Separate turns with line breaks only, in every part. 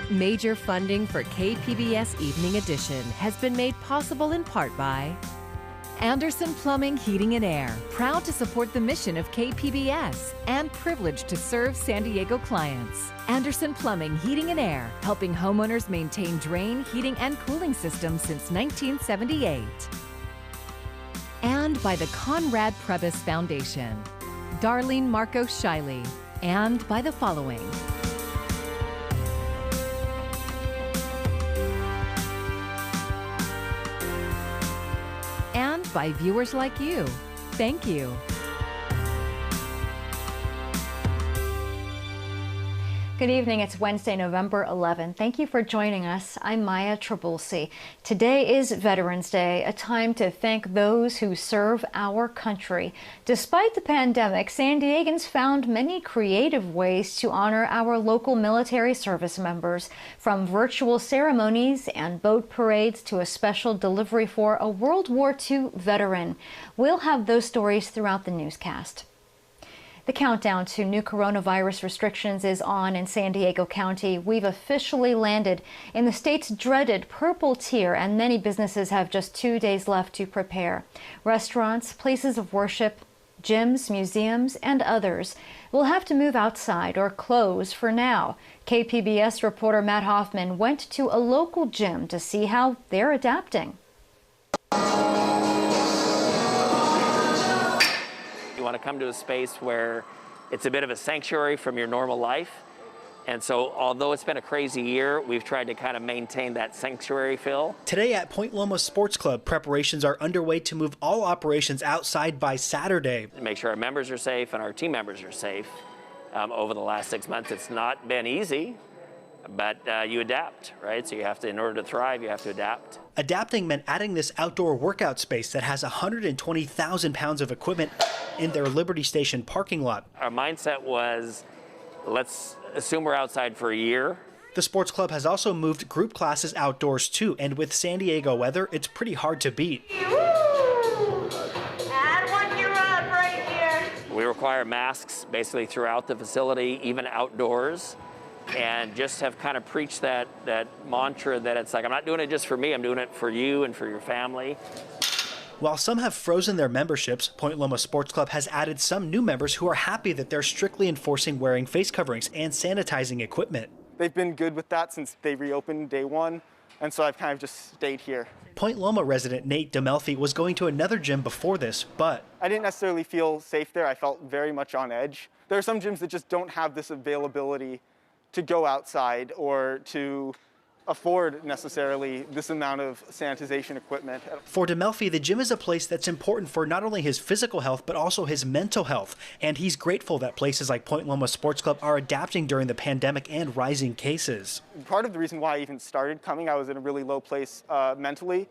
Major funding for KPBS Evening Edition has been made possible in part by Anderson Plumbing, Heating and Air, proud to support the mission of KPBS and privileged to serve San Diego clients. Anderson Plumbing, Heating and Air, helping homeowners maintain drain, heating, and cooling systems since 1978. And by the Conrad Prebys Foundation, Darlene Marcos Shiley, and by the following. And by viewers like you. Thank you.
Good evening. It's Wednesday, November 11th. Thank you for joining us. I'm Maya Trabulsi. Today is Veterans Day, a time to thank those who serve our country. Despite the pandemic, San Diegans found many creative ways to honor our local military service members, from virtual ceremonies and boat parades to a special delivery for a World War II veteran. We'll have those stories throughout the newscast. The countdown to new coronavirus restrictions is on in San Diego County. We've officially landed in the state's dreaded purple tier, and many businesses have just 2 days left to prepare. Restaurants, places of worship, gyms, museums, and others will have to move outside or close for now. KPBS reporter Matt Hoffman went to a local gym to see how they're adapting.
You want to come to a space where it's a bit of a sanctuary from your normal life. And so although it's been a crazy year, we've tried to kind of maintain that sanctuary feel.
Today at Point Loma Sports Club, preparations are underway to move all operations outside by Saturday.
To make sure our members are safe and our team members are safe. Over the last 6 months, it's not been easy, but you adapt, right? So you have to, in order to thrive, you have to adapt.
Adapting meant adding this outdoor workout space that has 120,000 pounds of equipment in their Liberty Station parking lot.
Our mindset was, let's assume we're outside for a year.
The sports club has also moved group classes outdoors too, and with San Diego weather, it's pretty hard to beat.
And one year up right here.
We require masks basically throughout the facility, even outdoors. And just have kind of preached that mantra that it's like, I'm not doing it just for me, I'm doing it for you and for your family.
While some have frozen their memberships, Point Loma Sports Club has added some new members who are happy that they're strictly enforcing wearing face coverings and sanitizing equipment.
They've been good with that since they reopened day one, and so I've kind of just stayed here.
Point Loma resident Nate DeMelfi was going to another gym before this, but
I didn't necessarily feel safe there. I felt very much on edge. There are some gyms that just don't have this availability to go outside or to afford necessarily this amount of sanitization equipment.
For DeMelfi, the gym is a place that's important for not only his physical health, but also his mental health. And he's grateful that places like Point Loma Sports Club are adapting during the pandemic and rising cases.
Part of the reason why I even started coming, I was in a really low place mentally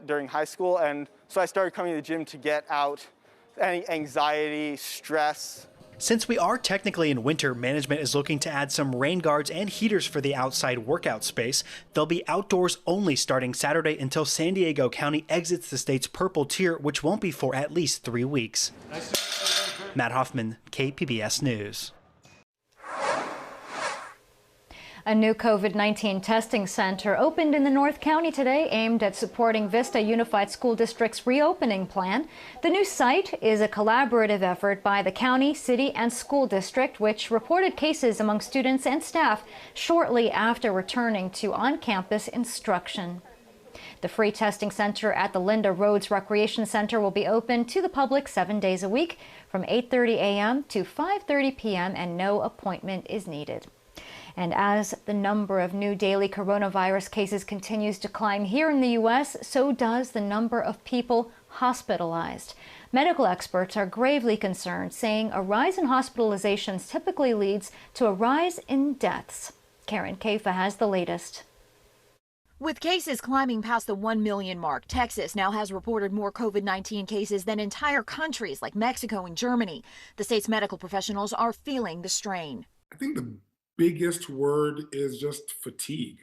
during high school. And so I started coming to the gym to get out any anxiety, stress.
Since we are technically in winter, management is looking to add some rain guards and heaters for the outside workout space. They'll be outdoors only starting Saturday until San Diego County exits the state's purple tier, which won't be for at least 3 weeks. Matt Hoffman, KPBS News.
A new COVID-19 testing center opened in the North County today, aimed at supporting Vista Unified School District's reopening plan. The new site is a collaborative effort by the county, city, and school district, which reported cases among students and staff shortly after returning to on-campus instruction. The free testing center at the Linda Rhodes Recreation Center will be open to the public 7 days a week from 8:30 a.m. to 5:30 p.m., and no appointment is needed. And as the number of new daily coronavirus cases continues to climb here in the U.S., so does the number of people hospitalized. Medical experts are gravely concerned, saying a rise in hospitalizations typically leads to a rise in deaths. Karen Kafa has the latest.
With cases climbing past the 1 million mark, Texas now has reported more COVID-19 cases than entire countries like Mexico and Germany. The state's medical professionals are feeling the strain.
I think the biggest word is just fatigue.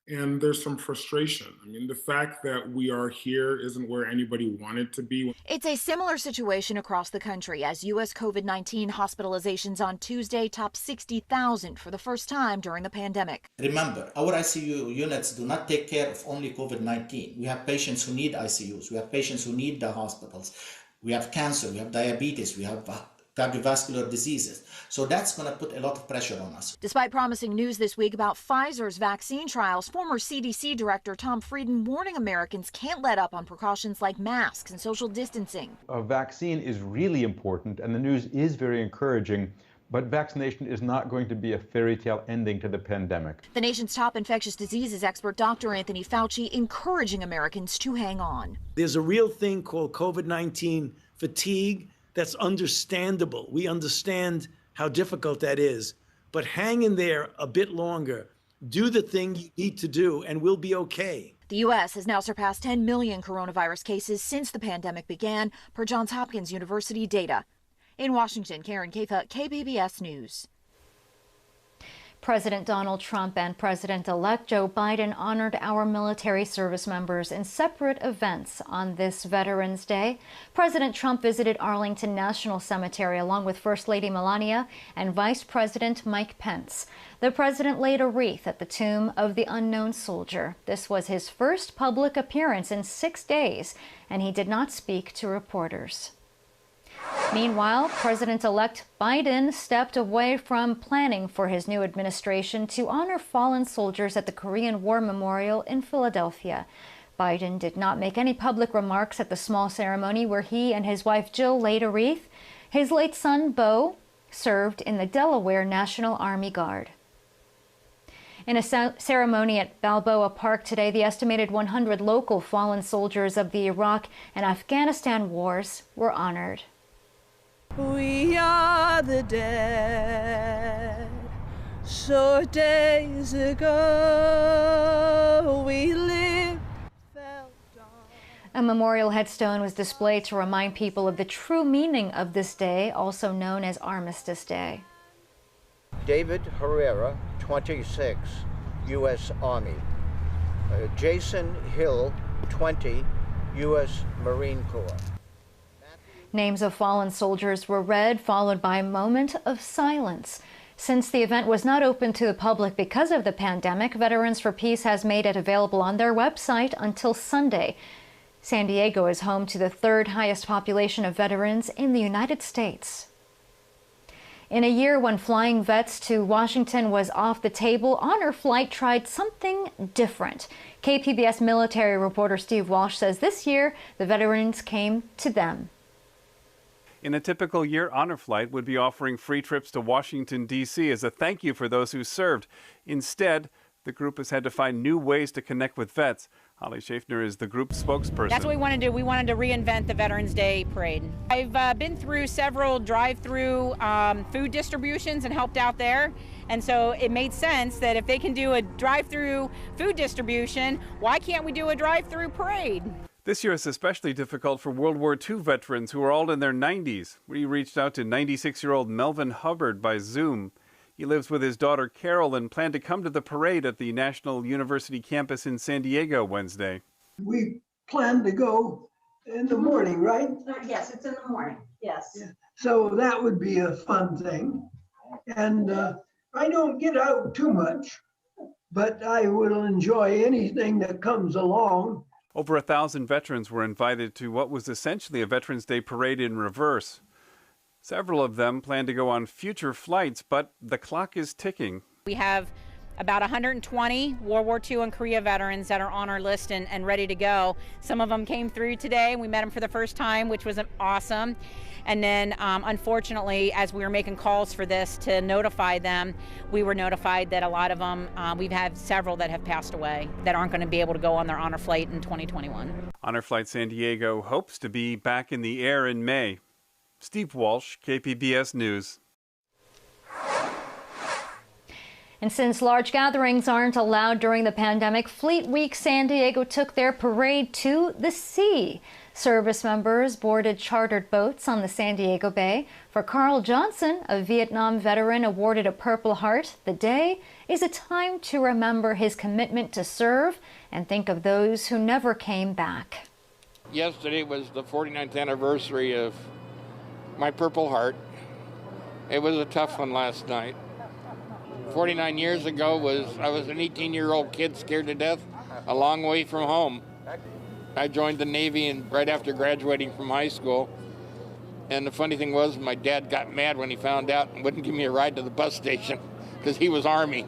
And there's some frustration. I mean, the fact that we are here isn't where anybody wanted to be.
It's a similar situation across the country as U.S. COVID-19 hospitalizations on Tuesday topped 60,000 for the first time during the pandemic.
Remember, our ICU units do not take care of only COVID-19. We have patients who need ICUs. We have patients who need the hospitals. We have cancer, we have diabetes, we have cardiovascular diseases. So that's going to put a lot of pressure on us.
Despite promising news this week about Pfizer's vaccine trials, former CDC Director Tom Frieden warning Americans can't let up on precautions like masks and social distancing.
A vaccine is really important, and the news is very encouraging, but vaccination is not going to be a fairy tale ending to the pandemic.
The nation's top infectious diseases expert, Dr. Anthony Fauci, encouraging Americans to hang on.
There's a real thing called COVID-19 fatigue that's understandable. We understand how difficult that is, but hang in there a bit longer. Do the thing you need to do, and we'll be okay.
The U.S. has now surpassed 10 million coronavirus cases since the pandemic began, per Johns Hopkins University data. In Washington, Karen Katha, KPBS News.
President Donald Trump and President-elect Joe Biden honored our military service members in separate events on this Veterans Day. President Trump visited Arlington National Cemetery along with First Lady Melania and Vice President Mike Pence. The president laid a wreath at the tomb of the unknown soldier. This was his first public appearance in 6 days, and he did not speak to reporters. Meanwhile, President-elect Biden stepped away from planning for his new administration to honor fallen soldiers at the Korean War Memorial in Philadelphia. Biden did not make any public remarks at the small ceremony where he and his wife Jill laid a wreath. His late son, Beau, served in the Delaware National Army Guard. In a ceremony at Balboa Park today, the estimated 100 local fallen soldiers of the Iraq and Afghanistan wars were honored.
We are the dead. Short days ago, we lived, felt on.
A memorial headstone was displayed to remind people of the true meaning of this day, also known as Armistice Day.
David Herrera, 26, U.S. Army. Jason Hill, 20, U.S. Marine Corps.
Names of fallen soldiers were read, followed by a moment of silence. Since the event was not open to the public because of the pandemic, Veterans for Peace has made it available on their website until Sunday. San Diego is home to the third highest population of veterans in the United States. In a year when flying vets to Washington was off the table, Honor Flight tried something different. KPBS military reporter Steve Walsh says this year the veterans came to them.
In a typical year, Honor Flight would be offering free trips to Washington, D.C. as a thank you for those who served. Instead, the group has had to find new ways to connect with vets. Holly Schaffner is the group's spokesperson.
That's what we want to do. We wanted to reinvent the Veterans Day Parade. I've been through several drive-through food distributions and helped out there. And so it made sense that if they can do a drive-through food distribution, why can't we do a drive-through parade?
This year is especially difficult for World War II veterans who are all in their 90s. We reached out to 96-year-old Melvin Hubbard by Zoom. He lives with his daughter Carol and planned to come to the parade at the National University campus in San Diego Wednesday.
We plan to go in the morning, right?
Yes, it's in the morning, yes.
Yeah. So that would be a fun thing. And I don't get out too much, but I will enjoy anything that comes along.
Over 1,000 veterans were invited to what was essentially a Veterans Day parade in reverse. Several of them plan to go on future flights, but the clock is ticking.
We have about 120 World War II and Korea veterans that are on our list and ready to go. Some of them came through today, and we met them for the first time, which was awesome. And then, unfortunately, as we were making calls for this to notify them, we were notified that a lot of them, we've had several that have passed away that aren't going to be able to go on their Honor Flight in 2021. Honor
Flight San Diego hopes to be back in the air in May. Steve Walsh, KPBS News.
And since large gatherings aren't allowed during the pandemic, Fleet Week San Diego took their parade to the sea. Service members boarded chartered boats on the San Diego Bay. For Carl Johnson, a Vietnam veteran awarded a Purple Heart, the day is a time to remember his commitment to serve and think of those who never came back.
Yesterday was the 49th anniversary of my Purple Heart. It was a tough one last night. 49 years ago I was an 18-year-old kid scared to death, a long way from home. I joined the Navy right after graduating from high school. And the funny thing was, my dad got mad when he found out and wouldn't give me a ride to the bus station because he was Army.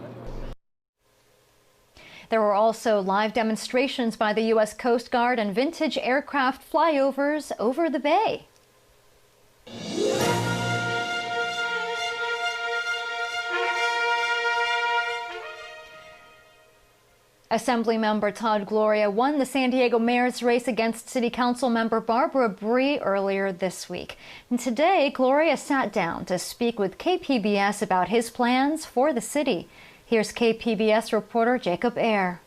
There were also live demonstrations by the U.S. Coast Guard and vintage aircraft flyovers over the bay. Assemblymember Todd Gloria won the San Diego mayor's race against City Council member Barbara Bree earlier this week. And today, Gloria sat down to speak with KPBS about his plans for the city. Here's KPBS reporter Jacob Ayer.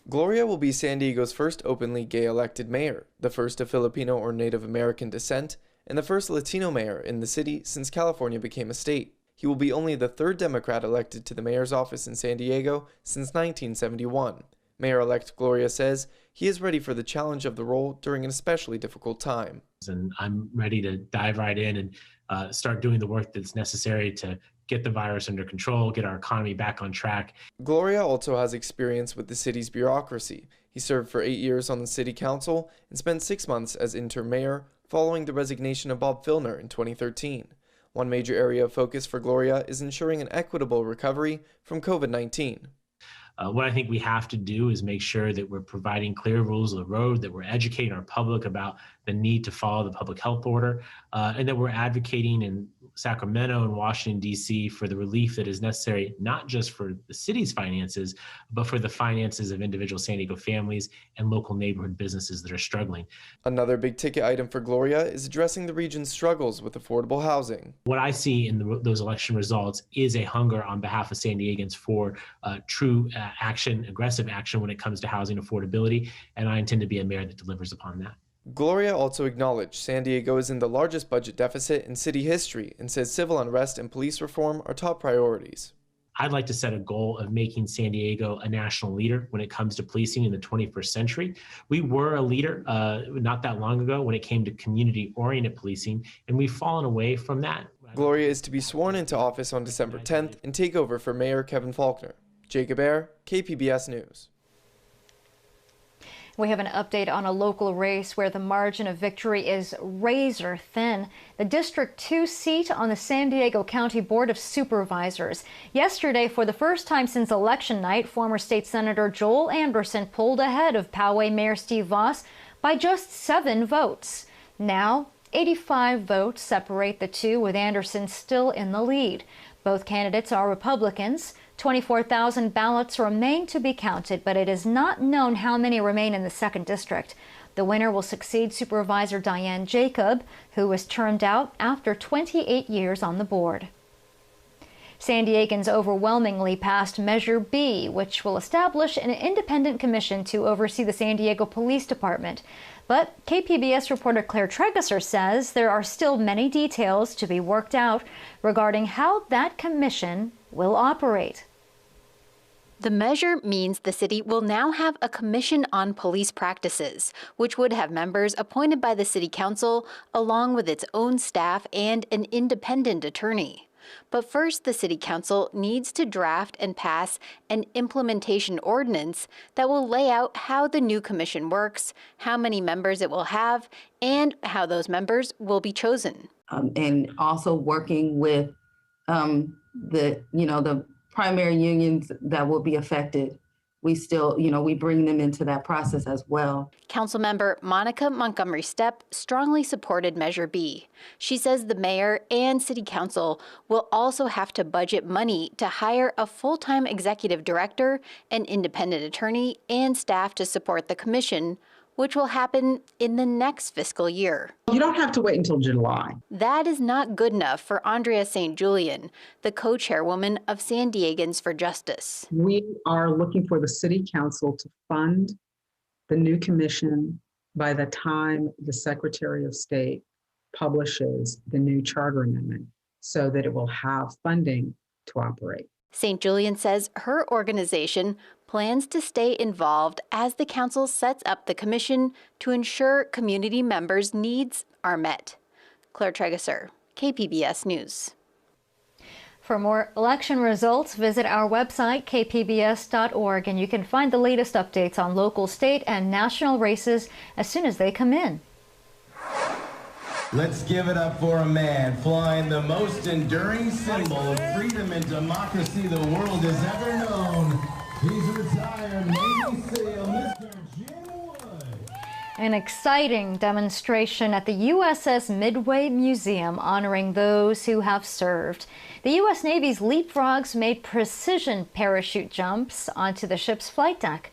Gloria will be San Diego's first openly gay elected mayor, the first of Filipino or Native American descent, and the first Latino mayor in the city since California became a state. He will be only the third Democrat elected to the mayor's office in San Diego since 1971. Mayor-elect Gloria says he is ready for the challenge of the role during an especially difficult time.
And I'm ready to dive right in and start doing the work that's necessary to get the virus under control, get our economy back on track.
Gloria also has experience with the city's bureaucracy. He served for 8 years on the city council and spent 6 months as interim mayor following the resignation of Bob Filner in 2013. One major area of focus for Gloria is ensuring an equitable recovery from COVID-19.
What I think we have to do is make sure that we're providing clear rules of the road, that we're educating our public about the need to follow the public health order, and that we're advocating in Sacramento and Washington, D.C. for the relief that is necessary, not just for the city's finances, but for the finances of individual San Diego families and local neighborhood businesses that are struggling.
Another big ticket item for Gloria is addressing the region's struggles with affordable housing.
What I see in those election results is a hunger on behalf of San Diegans for true action, aggressive action when it comes to housing affordability, and I intend to be a mayor that delivers upon that.
Gloria also acknowledged San Diego is in the largest budget deficit in city history and says civil unrest and police reform are top priorities.
I'd like to set a goal of making San Diego a national leader when it comes to policing in the 21st century. We were a leader not that long ago when it came to community-oriented policing, and we've fallen away from that.
Gloria is to be sworn into office on December 10th and take over for Mayor Kevin Faulkner. Jacob Ayer, KPBS News.
We have an update on a local race where the margin of victory is razor thin. The District 2 seat on the San Diego County Board of Supervisors. Yesterday, for the first time since election night, former State Senator Joel Anderson pulled ahead of Poway Mayor Steve Voss by just 7 votes. Now, 85 votes separate the two, with Anderson still in the lead. Both candidates are Republicans. 24,000 ballots remain to be counted, but it is not known how many remain in the 2nd District. The winner will succeed Supervisor Diane Jacob, who was termed out after 28 years on the board. San Diegans overwhelmingly passed Measure B, which will establish an independent commission to oversee the San Diego Police Department. But KPBS reporter Claire Tregesser says there are still many details to be worked out regarding how that commission will operate.
The measure means the city will now have a commission on police practices, which would have members appointed by the city council, along with its own staff and an independent attorney. But first, the city council needs to draft and pass an implementation ordinance that will lay out how the new commission works, how many members it will have, and how those members will be chosen.
And also working with the primary unions that will be affected. We still, we bring them into that process as well.
Councilmember Monica Montgomery Stepp strongly supported Measure B. She says the mayor and city council will also have to budget money to hire a full-time executive director, an independent attorney, and staff to support the commission, which will happen in the next fiscal year.
You don't have to wait until July.
That is not good enough for Andrea St. Julian, the co-chairwoman of San Diegans for Justice.
We are looking for the city council to fund the new commission by the time the Secretary of State publishes the new charter amendment so that it will have funding to operate.
St. Julian says her organization plans to stay involved as the council sets up the commission to ensure community members' needs are met. Claire Tregesser, KPBS News.
For more election results, visit our website, kpbs.org, and you can find the latest updates on local, state, and national races as soon as they come in.
Let's give it up for a man flying the most enduring symbol of freedom and democracy the world has ever known. He's retired Navy SEAL, Mr. Jim Wood.
An exciting demonstration at the USS Midway Museum honoring those who have served. The U.S. Navy's Leapfrogs made precision parachute jumps onto the ship's flight deck.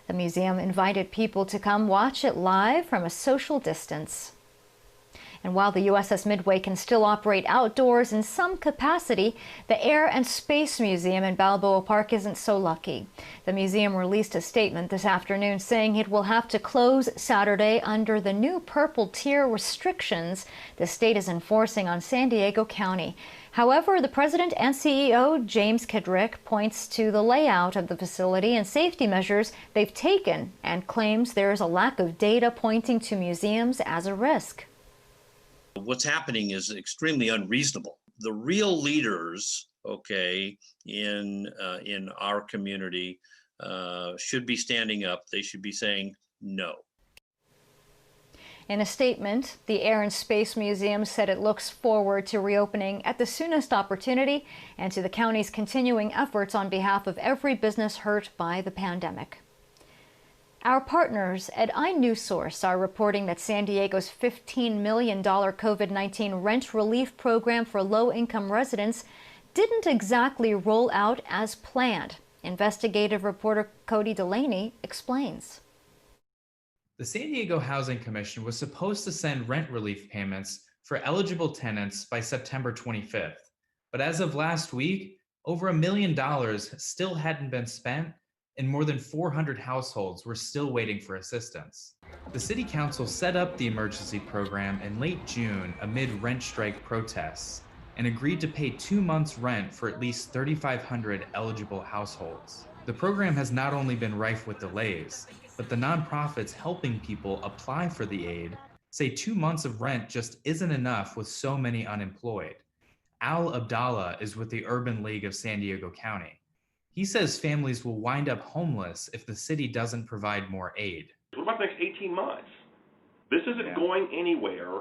The museum invited people to come watch it live from a social distance. And while the USS Midway can still operate outdoors in some capacity, the Air and Space Museum in Balboa Park isn't so lucky. The museum released a statement this afternoon saying it will have to close Saturday under the new purple tier restrictions the state is enforcing on San Diego County. However, the president and CEO, James Kidrick, points to the layout of the facility and safety measures they've taken and claims there is a lack of data pointing to museums as a risk.
What's happening is extremely unreasonable. The real leaders, in our community should be standing up. They should be saying no.
In a statement, the Air and Space Museum said it looks forward to reopening at the soonest opportunity and to the county's continuing efforts on behalf of every business hurt by the pandemic. Our partners at iNewsSource are reporting that San Diego's $15 million COVID-19 rent relief program for low-income residents didn't exactly roll out as planned. Investigative reporter Cody Delaney explains.
The San Diego Housing Commission was supposed to send rent relief payments for eligible tenants by September 25th. But as of last week, over $1 million still hadn't been spent, and more than 400 households were still waiting for assistance. The City Council set up the emergency program in late June amid rent strike protests and agreed to pay 2 months' rent for at least 3,500 eligible households. The program has not only been rife with delays, but the nonprofits helping people apply for the aid say 2 months of rent just isn't enough with so many unemployed. Al Abdallah is with the Urban League of San Diego County. He says families will wind up homeless if the city doesn't provide more aid.
What about the next 18 months? This isn't going anywhere,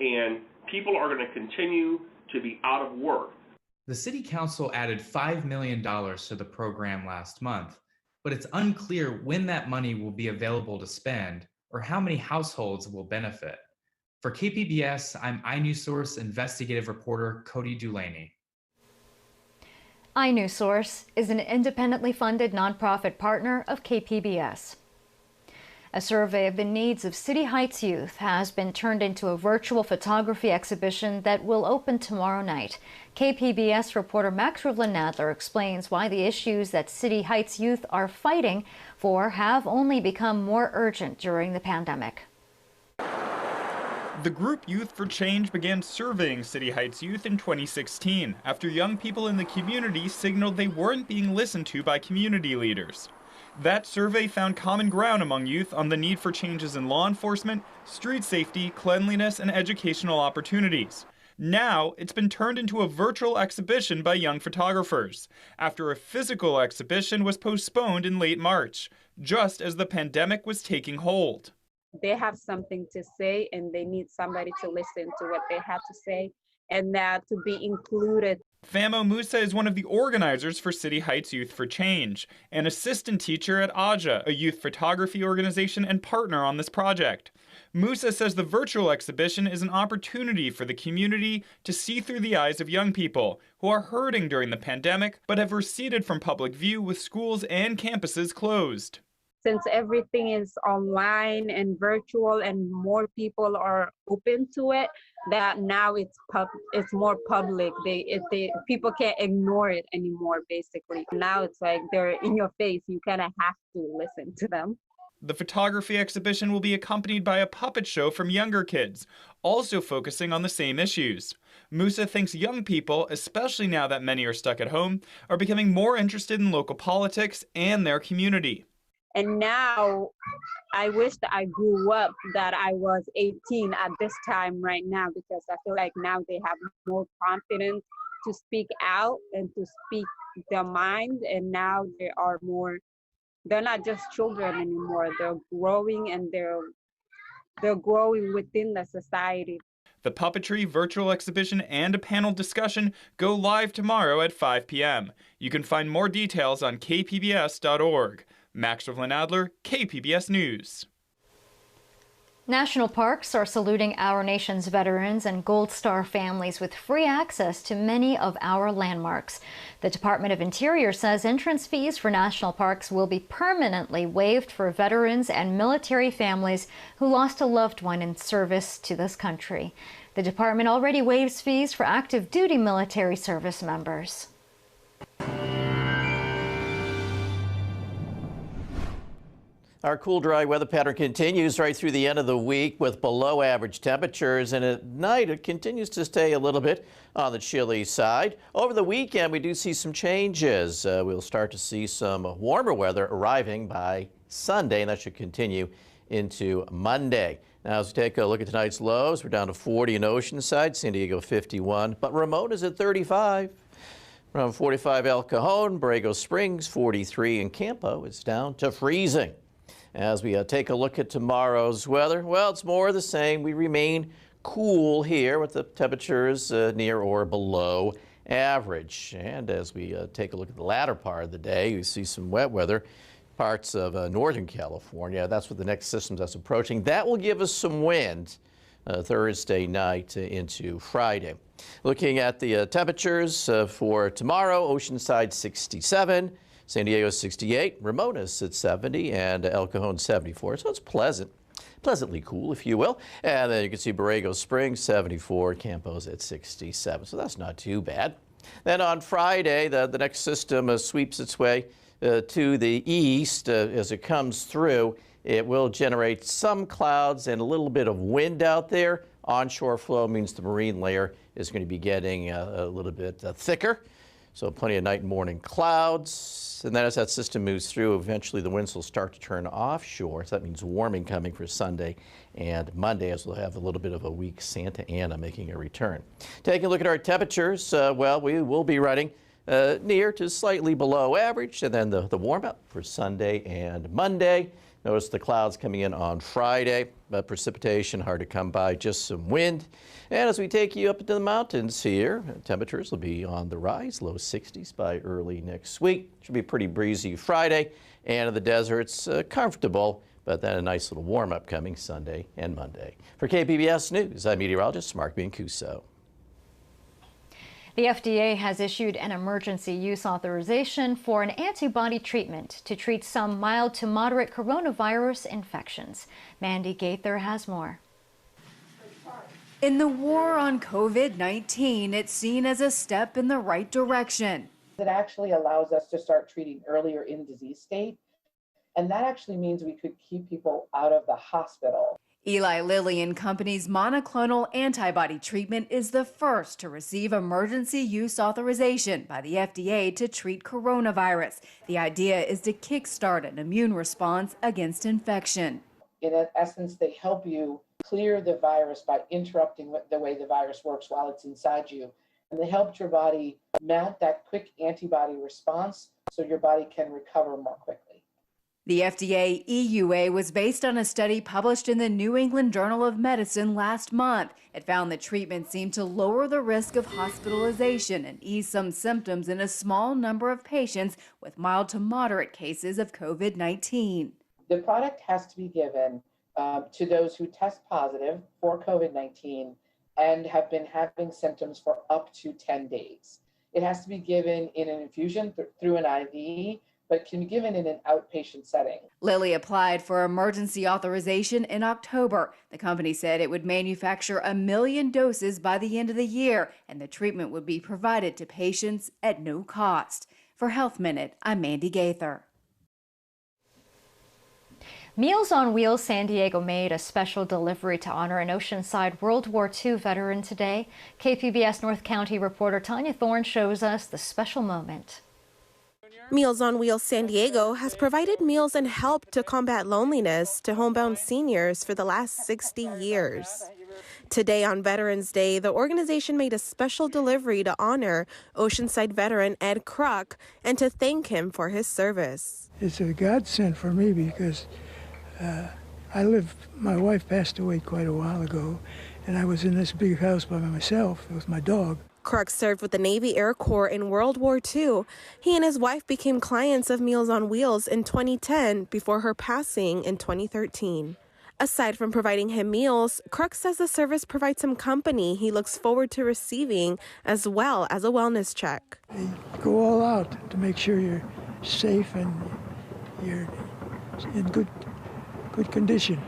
and people are going to continue to be out of work.
The City Council added $5 million to the program last month, but it's unclear when that money will be available to spend or how many households will benefit. For KPBS, I'm iNewsSource investigative reporter Cody Delaney.
iNewsSource is an independently funded nonprofit partner of KPBS. A survey of the needs of City Heights youth has been turned into a virtual photography exhibition that will open tomorrow night. KPBS reporter Max Rivlin-Nadler explains why the issues that City Heights youth are fighting for have only become more urgent during the pandemic.
The group Youth for Change began surveying City Heights youth in 2016 after young people in the community signaled they weren't being listened to by community leaders. That survey found common ground among youth on the need for changes in law enforcement, street safety, cleanliness, and educational opportunities. Now, it's been turned into a virtual exhibition by young photographers, after a physical exhibition was postponed in late March, just as the pandemic was taking hold.
They have something to say and they need somebody to listen to what they have to say and that to be included.
Famo Musa is one of the organizers for City Heights Youth for Change, an assistant teacher at Aja, a youth photography organization and partner on this project. Musa says the virtual exhibition is an opportunity for the community to see through the eyes of young people who are hurting during the pandemic but have receded from public view with schools and campuses closed.
Since everything is online and virtual and more people are open to it, that now it's more public. People can't ignore it anymore, basically. Now it's like they're in your face. You kind of have to listen to them.
The photography exhibition will be accompanied by a puppet show from younger kids, also focusing on the same issues. Musa thinks young people, especially now that many are stuck at home, are becoming more interested in local politics and their community.
And now I wish that I grew up, that I was 18 at this time right now, because I feel like now they have more confidence to speak out and to speak their mind. And now they are more, they're not just children anymore. They're growing, and they're growing within the society.
The puppetry, virtual exhibition, and a panel discussion go live tomorrow at 5 p.m. You can find more details on kpbs.org. Max Adler, KPBS News.
National parks are saluting our nation's veterans and Gold Star families with free access to many of our landmarks. The Department of Interior says entrance fees for national parks will be permanently waived for veterans and military families who lost a loved one in service to this country. The department already waives fees for active duty military service members.
Our cool, dry weather pattern continues right through the end of the week with below average temperatures, and at night it continues to stay a little bit on the chilly side. Over the weekend, we do see some changes. We'll start to see some warmer weather arriving by Sunday, and that should continue into Monday. Now, as we take a look at tonight's lows, we're down to 40 in Oceanside, San Diego 51, but Ramona's at 35. Around 45 El Cajon, Borrego Springs 43, and Campo is down to freezing. As we take a look at tomorrow's weather, well, it's more of the same. We remain cool here with the temperatures near or below average. And as we take a look at the latter part of the day, you see some wet weather, parts of Northern California. That's what the next system that's approaching. That will give us some wind Thursday night into Friday. Looking at the temperatures for tomorrow, Oceanside 67. San Diego 68, Ramona's at 70, and El Cajon 74. So it's pleasantly cool, if you will. And then you can see Borrego Springs 74, Campo's at 67. So that's not too bad. Then on Friday, the next system sweeps its way to the east. As it comes through, it will generate some clouds and a little bit of wind out there. Onshore flow means the marine layer is going to be getting a little bit thicker. So plenty of night and morning clouds. And then as that system moves through, eventually the winds will start to turn offshore. So that means warming coming for Sunday and Monday, as we'll have a little bit of a weak Santa Ana making a return. Taking a look at our temperatures, well, we will be running near to slightly below average. And then the warm up for Sunday and Monday. Notice the clouds coming in on Friday, but precipitation hard to come by, just some wind. And as we take you up into the mountains here, temperatures will be on the rise, low 60s by early next week. Should be pretty breezy Friday, and in the deserts, comfortable, but then a nice little warm up coming Sunday and Monday. For KPBS News, I'm meteorologist Mark Mancuso.
The FDA has issued an emergency use authorization for an antibody treatment to treat some mild to moderate coronavirus infections. Mandy Gaither has more.
In the war on COVID-19, it's seen as a step in the right direction.
It actually allows us to start treating earlier in disease state, and that actually means we could keep people out of the hospital.
Eli Lilly and Company's monoclonal antibody treatment is the first to receive emergency use authorization by the FDA to treat coronavirus. The idea is to kickstart an immune response against infection.
In essence, they help you clear the virus by interrupting the way the virus works while it's inside you. And they help your body mount that quick antibody response so your body can recover more quickly.
The FDA EUA was based on a study published in the New England Journal of Medicine last month. It found the treatment seemed to lower the risk of hospitalization and ease some symptoms in a small number of patients with mild to moderate cases of COVID-19.
The product has to be given to those who test positive for COVID-19 and have been having symptoms for up to 10 days. It has to be given in an infusion through an IV, but can be given in an outpatient setting.
Lilly applied for emergency authorization in October. The company said it would manufacture 1 million doses by the end of the year, and the treatment would be provided to patients at no cost. For Health Minute, I'm Mandy Gaither.
Meals on Wheels San Diego made a special delivery to honor an Oceanside World War II veteran today. KPBS North County reporter Tanya Thorne shows us the special moment.
Meals on Wheels San Diego has provided meals and help to combat loneliness to homebound seniors for the last 60 years. Today on Veterans Day, the organization made a special delivery to honor Oceanside veteran Ed Kruk and to thank him for his service.
It's a godsend for me because my wife passed away quite a while ago, and I was in this big house by myself with my dog.
Kruk served with the Navy Air Corps in World War II. He and his wife became clients of Meals on Wheels in 2010 before her passing in 2013. Aside from providing him meals, Kruk says the service provides him company he looks forward to receiving, as well as a wellness check.
They go all out to make sure you're safe and you're in good condition,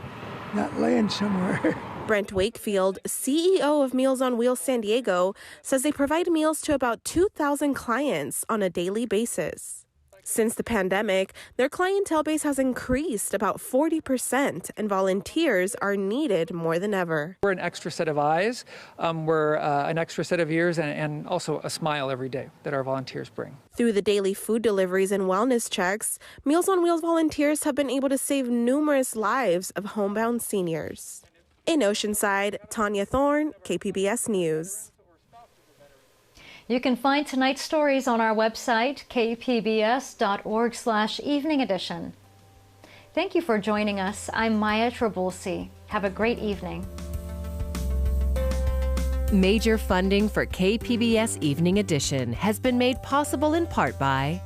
not laying somewhere.
Brent Wakefield, CEO of Meals on Wheels San Diego, says they provide meals to about 2,000 clients on a daily basis. Since the pandemic, their clientele base has increased about 40%, and volunteers are needed more than ever.
We're an extra set of eyes, we're an extra set of ears, and also a smile every day that our volunteers bring.
Through the daily food deliveries and wellness checks, Meals on Wheels volunteers have been able to save numerous lives of homebound seniors. In Oceanside, Tanya Thorne, KPBS News.
You can find tonight's stories on our website, kpbs.org/evening edition. Thank you for joining us. I'm Maya Trabulsi. Have a great evening.
Major funding for KPBS Evening Edition has been made possible in part by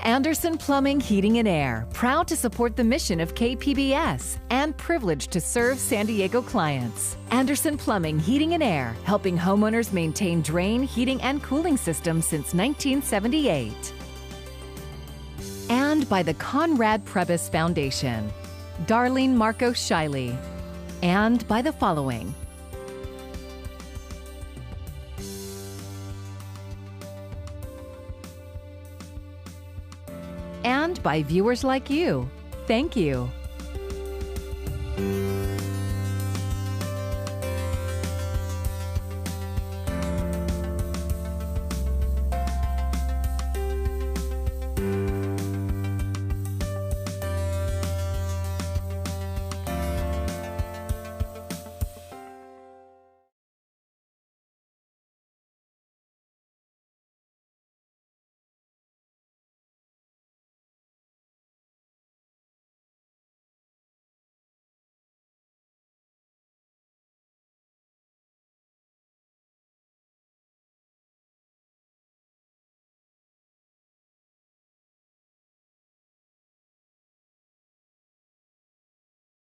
Anderson Plumbing, Heating and Air, proud to support the mission of KPBS and privileged to serve San Diego clients. Anderson Plumbing, Heating and Air, helping homeowners maintain drain, heating, and cooling systems since 1978. And by the Conrad Prebys Foundation, Darlene Marco Shiley. And by the following: and by viewers like you. Thank you.